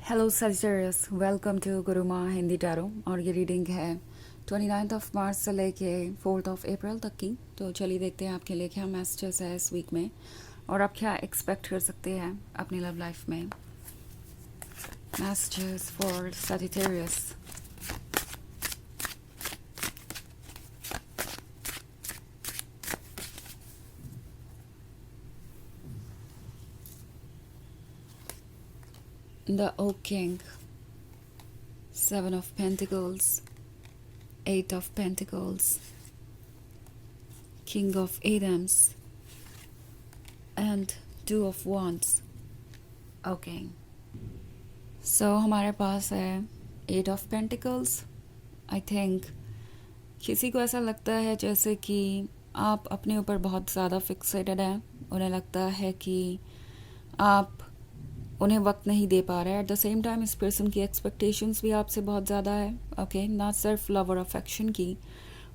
Hello Sagittarius, welcome to Guruma Hindi tarot. और ये reading है 29 ऑफ मार्च से लेके 4 अप्रैल तक की। तो चलिए देखते हैं आपके लिए क्या मैसेजेस है इस वीक में और आप क्या एक्सपेक्ट कर सकते हैं अपनी लव लाइफ में। Messages for Sagittarius. The oak king, 7 of Pentacles, 8 of Pentacles, King of Adams and 2 of Wands. Okay, सो हमारे पास है 8 ऑफ पेंटिकल्स। आई थिंक किसी को ऐसा लगता है जैसे कि आप अपने ऊपर बहुत ज़्यादा फिक्सेटेड हैं। उन्हें लगता है कि आप उन्हें वक्त नहीं दे पा रहे हैं। एट द सेम टाइम इस पर्सन की एक्सपेक्टेशंस भी आपसे बहुत ज़्यादा है। ओके, ना सिर्फ लव और अफेक्शन की,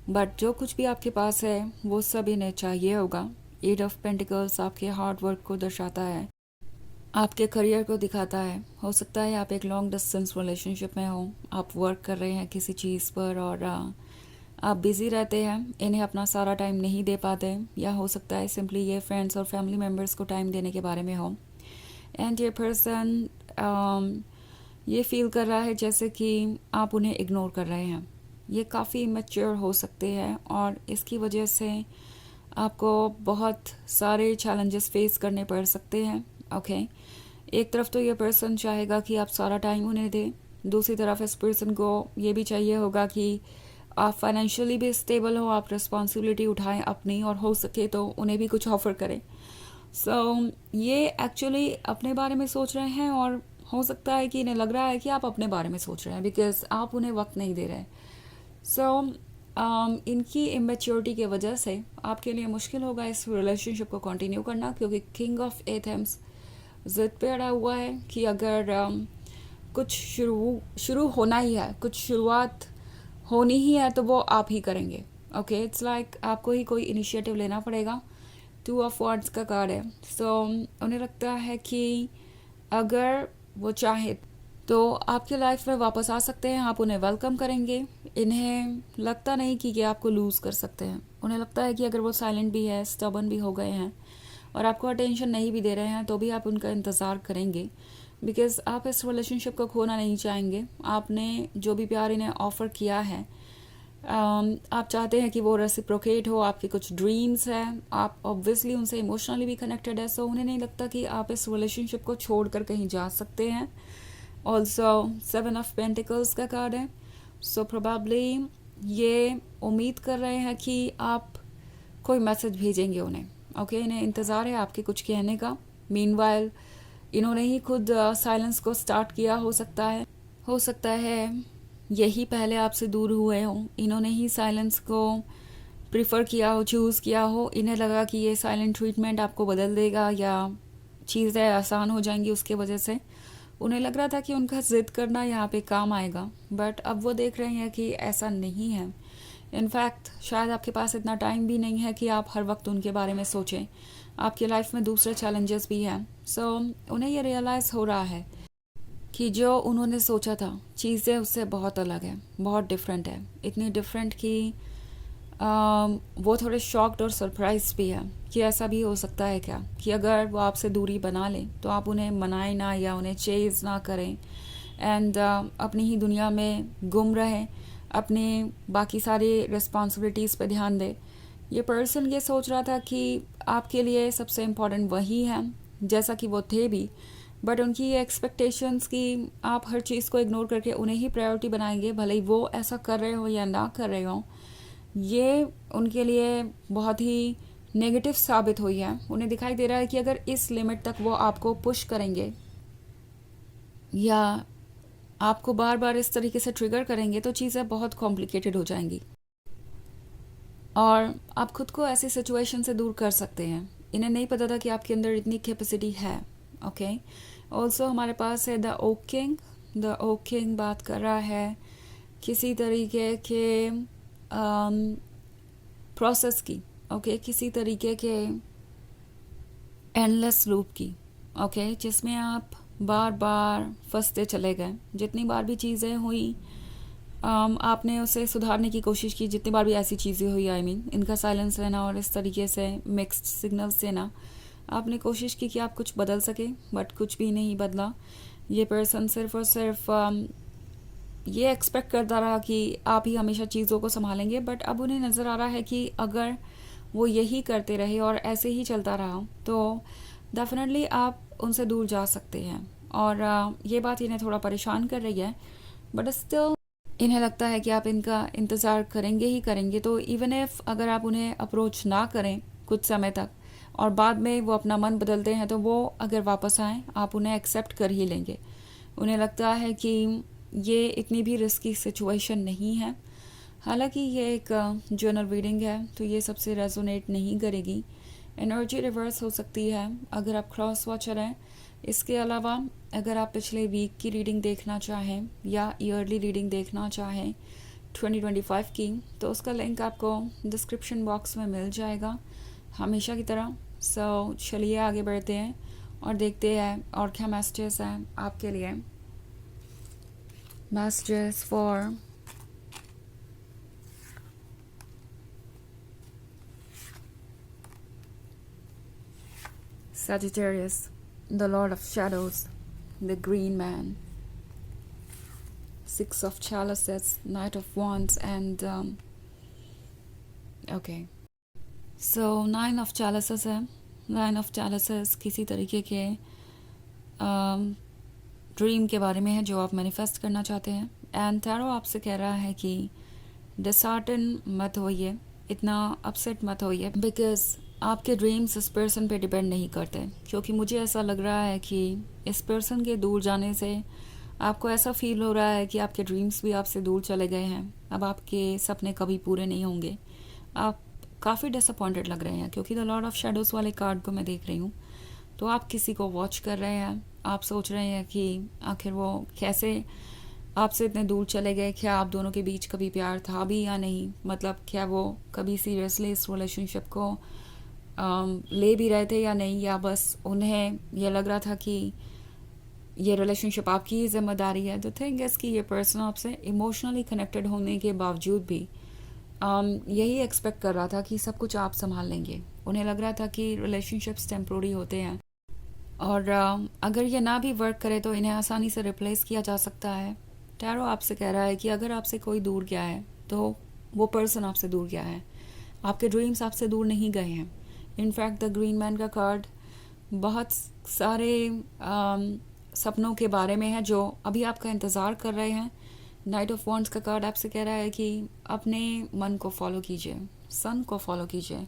बट जो कुछ भी आपके पास है वो सब इन्हें चाहिए होगा। 8 ऑफ पेंटिकल्स आपके हार्ड वर्क को दर्शाता है, आपके करियर को दिखाता है। हो सकता है आप एक लॉन्ग डिस्टेंस रिलेशनशिप में हो, आप वर्क कर रहे हैं किसी चीज़ पर और आप बिज़ी रहते हैं, इन्हें अपना सारा टाइम नहीं दे पाते, या हो सकता है सिंपली ये फ्रेंड्स और फैमिली मेम्बर्स को टाइम देने के बारे में हो। एंड ये पर्सन ये फील कर रहा है जैसे कि आप उन्हें इग्नोर कर रहे हैं। ये काफ़ी इमेच्योर हो सकते हैं और इसकी वजह से आपको बहुत सारे चैलेंजेस फेस करने पड़ सकते हैं। ओके, एक तरफ तो ये पर्सन चाहेगा कि आप सारा टाइम उन्हें दें, दूसरी तरफ इस पर्सन को ये भी चाहिए होगा कि आप फाइनेंशियली भी स्टेबल हो, आप रिस्पॉन्सिबिलिटी उठाएं अपनी, और हो सके तो उन्हें भी कुछ ऑफर करें। सो ये एक्चुअली अपने बारे में सोच रहे हैं और हो सकता है कि इन्हें लग रहा है कि आप अपने बारे में सोच रहे हैं बिकॉज आप उन्हें वक्त नहीं दे रहे। सो इनकी इमेच्योरिटी की वजह से आपके लिए मुश्किल होगा इस रिलेशनशिप को कंटिन्यू करना, क्योंकि किंग ऑफ एथम्स जिद पे अड़ा हुआ है कि अगर कुछ शुरू होना ही है, कुछ शुरुआत होनी ही है, तो वो आप ही करेंगे। ओके, इट्स लाइक आपको ही कोई इनिशिएटिव लेना पड़ेगा। 2 ऑफ वर्ड्स का कार्ड है। सो उन्हें लगता है कि अगर वो चाहे तो आपके लाइफ में वापस आ सकते हैं, आप उन्हें वेलकम करेंगे। इन्हें लगता नहीं कि आपको लूज़ कर सकते हैं। उन्हें लगता है कि अगर वो साइलेंट भी है, स्टबर्न भी हो गए हैं और आपको अटेंशन नहीं भी दे रहे हैं, तो भी आप उनका इंतज़ार करेंगे बिकॉज आप इस रिलेशनशिप को खोना नहीं चाहेंगे। आपने जो भी प्यार इन्हें ऑफ़र किया है, आप चाहते हैं कि वो रेसिप्रोकेट हो। आपके कुछ ड्रीम्स हैं, आप ऑब्वियसली उनसे इमोशनली भी कनेक्टेड है। सो उन्हें नहीं लगता कि आप इस रिलेशनशिप को छोड़कर कहीं जा सकते हैं। ऑल्सो 7 ऑफ पेंटिकल्स का कार्ड है। सो प्रोबेबली ये उम्मीद कर रहे हैं कि आप कोई मैसेज भेजेंगे उन्हें। ओके, इन्हें इंतज़ार है आपके कुछ कहने का। मीनवाइल इन्होंने ही खुद साइलेंस को स्टार्ट किया हो सकता है यही पहले आपसे दूर हुए हों, इन्होंने ही साइलेंस को प्रिफ़र किया हो, चूज़ किया हो। इन्हें लगा कि ये साइलेंट ट्रीटमेंट आपको बदल देगा या चीज़ें आसान हो जाएंगी उसके वजह से। उन्हें लग रहा था कि उनका ज़िद करना यहाँ पे काम आएगा, बट अब वो देख रहे हैं कि ऐसा नहीं है। इनफैक्ट शायद आपके पास इतना टाइम भी नहीं है कि आप हर वक्त उनके बारे में सोचें। आपकी लाइफ में दूसरे चैलेंजेस भी हैं। सो उन्हें ये रियलाइज़ हो रहा है कि जो उन्होंने सोचा था चीज़ें उससे बहुत अलग है, बहुत डिफरेंट है। इतनी डिफरेंट कि वो थोड़े शॉक्ड और सरप्राइज भी है कि ऐसा भी हो सकता है क्या कि अगर वो आपसे दूरी बना लें तो आप उन्हें मनाएं ना या उन्हें चेज़ ना करें एंड अपनी ही दुनिया में गुम रहें, अपने बाकी सारी रिस्पॉन्सिबिलिटीज़ पे ध्यान दें। ये पर्सन ये सोच रहा था कि आपके लिए सबसे इम्पोर्टेंट वही हैं, जैसा कि वो थे भी, बट उनकी ये एक्सपेक्टेशंस कि आप हर चीज़ को इग्नोर करके उन्हें ही प्रायोरिटी बनाएंगे, भले ही वो ऐसा कर रहे हो या ना कर रहे हो, ये उनके लिए बहुत ही नेगेटिव साबित हुई है। उन्हें दिखाई दे रहा है कि अगर इस लिमिट तक वो आपको पुश करेंगे या आपको बार बार इस तरीके से ट्रिगर करेंगे तो चीज़ें बहुत कॉम्प्लिकेटेड हो जाएंगी और आप खुद को ऐसी सिचुएशन से दूर कर सकते हैं। इन्हें नहीं पता था कि आपके अंदर इतनी कैपेसिटी है। ओके, ऑल्सो हमारे पास है the oak king. The oak king बात कर रहा है किसी तरीके के प्रोसेस की। ओके, किसी तरीके के एंडलेस लूप की। ओके, जिसमें आप बार बार फंसते चले गए। जितनी बार भी चीज़ें हुई आपने उसे सुधारने की कोशिश की, जितनी बार भी ऐसी चीज़ें हुई इनका साइलेंस रहना और इस तरीके से मिक्स्ड सिग्नल्स देना, आपने कोशिश की कि आप कुछ बदल सके, बट कुछ भी नहीं बदला। ये पर्सन सिर्फ और सिर्फ ये एक्सपेक्ट करता रहा कि आप ही हमेशा चीज़ों को संभालेंगे, बट अब उन्हें नज़र आ रहा है कि अगर वो यही करते रहे और ऐसे ही चलता रहा तो डेफिनेटली आप उनसे दूर जा सकते हैं। और ये बात इन्हें थोड़ा परेशान कर रही है, बट स्टिल इन्हें लगता है कि आप इनका इंतज़ार करेंगे ही करेंगे। तो इवन इफ़ अगर आप उन्हें अप्रोच ना करें कुछ समय तक और बाद में वो अपना मन बदलते हैं, तो वो अगर वापस आएँ आप उन्हें एक्सेप्ट कर ही लेंगे। उन्हें लगता है कि ये इतनी भी रिस्की सिचुएशन नहीं है। हालांकि ये एक जनरल रीडिंग है, तो ये सबसे रेजोनेट नहीं करेगी। एनर्जी रिवर्स हो सकती है अगर आप क्रॉस वॉचर हैं। इसके अलावा अगर आप पिछले वीक की रीडिंग देखना चाहें या ईयरली रीडिंग देखना चाहें 2025 की, तो उसका लिंक आपको डिस्क्रिप्शन बॉक्स में मिल जाएगा हमेशा की तरह। सो चलिए आगे बढ़ते हैं और देखते हैं और क्या मैसेजेस हैं आपके लिए। Messages for Sagittarius, the Lord of Shadows, the Green Man, Six of Chalices, Knight of Wands, and okay. So Nine of Chalices है। Nine of Chalices किसी तरीके के ड्रीम के बारे में है जो आप मैनिफेस्ट करना चाहते हैं। एंड टैरो आपसे कह रहा है कि डिसहार्टन मत होइए, इतना अपसेट मत होइए, बिकॉज आपके ड्रीम्स इस पर्सन पे डिपेंड नहीं करते। क्योंकि मुझे ऐसा लग रहा है कि इस पर्सन के दूर जाने से आपको ऐसा फील हो रहा है कि आपके ड्रीम्स भी आपसे दूर चले गए हैं। अब आपके सपने कभी पूरे नहीं होंगे। आप काफ़ी डिसअपॉइंटेड लग रहे हैं क्योंकि द लॉर्ड ऑफ शैडोज़ वाले कार्ड को मैं देख रही हूँ। तो आप किसी को वॉच कर रहे हैं, आप सोच रहे हैं कि आखिर वो कैसे आपसे इतने दूर चले गए, क्या आप दोनों के बीच कभी प्यार था भी या नहीं, मतलब क्या वो कभी सीरियसली इस रिलेशनशिप को ले भी रहे थे या नहीं, या बस उन्हें यह लग रहा था कि ये रिलेशनशिप आपकी ही जिम्मेदारी है। द थिंग इज़ कि ये पर्सन आपसे इमोशनली कनेक्टेड होने के बावजूद भी यही एक्सपेक्ट कर रहा था कि सब कुछ आप संभाल लेंगे। उन्हें लग रहा था कि रिलेशनशिप्स टेम्प्रोरी होते हैं और अगर ये ना भी वर्क करे तो इन्हें आसानी से रिप्लेस किया जा सकता है। टैरो आपसे कह रहा है कि अगर आपसे कोई दूर गया है तो वो पर्सन आपसे दूर गया है, आपके ड्रीम्स आपसे दूर नहीं गए हैं। इनफैक्ट द ग्रीन मैन का कार्ड बहुत सारे सपनों के बारे में है जो अभी आपका इंतज़ार कर रहे हैं। नाइट ऑफ वॉन्ड्स का कार्ड आपसे कह रहा है कि अपने मन को फॉलो कीजिए, सन को फॉलो कीजिए,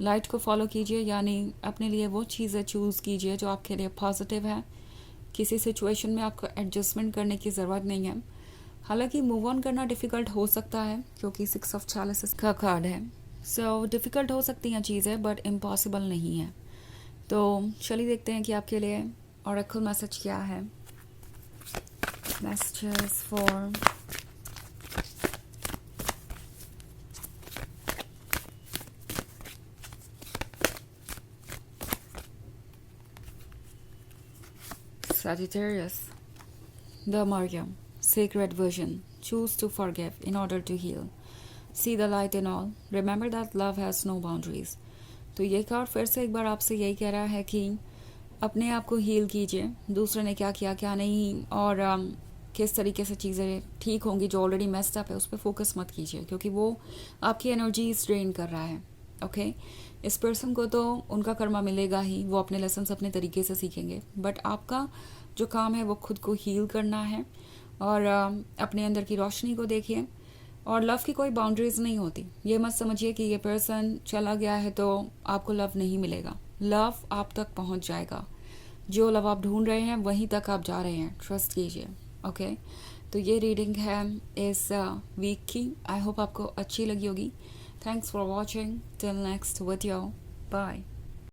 लाइट को फॉलो कीजिए, यानी अपने लिए वो चीज़ें चूज़ कीजिए जो आपके लिए पॉजिटिव है। किसी सिचुएशन में आपको एडजस्टमेंट करने की ज़रूरत नहीं है। हालांकि मूव ऑन करना डिफ़िकल्ट हो सकता है क्योंकि 6 ऑफ चैलिसेस का कार्ड है। सो डिफ़िकल्ट हो सकती हैं चीज़ें बट इम्पॉसिबल नहीं है। तो चलिए देखते हैं कि आपके लिए ऑरेकल मैसेज क्या है। Messages for Sagittarius, the Mariam, sacred vision, choose to forgive in order to heal. See the light in all. Remember that love has no boundaries. तो ये कार्ड फिर से एक बार आपसे यही कह रहा है कि अपने आप को हील कीजिए। दूसरे ने क्या किया क्या नहीं और किस तरीके से चीज़ें ठीक होंगी जो ऑलरेडी मेस्ड अप है उस पर फोकस मत कीजिए क्योंकि वो आपकी एनर्जी ड्रेन कर रहा है। ओके इस पर्सन को तो उनका कर्मा मिलेगा ही, वो अपने लेसन्स अपने तरीके से सीखेंगे, बट आपका जो काम है वो खुद को हील करना है और अपने अंदर की रोशनी को देखिए। और लव की कोई बाउंड्रीज नहीं होती। ये मत समझिए कि ये पर्सन चला गया है तो आपको लव नहीं मिलेगा। लव आप तक पहुंच जाएगा। जो लव आप ढूंढ रहे हैं वहीं तक आप जा रहे हैं, ट्रस्ट कीजिए। ओके तो ये रीडिंग है इस वीक की। आई होप आपको अच्छी लगी होगी। Thanks for watching. Till next video, bye.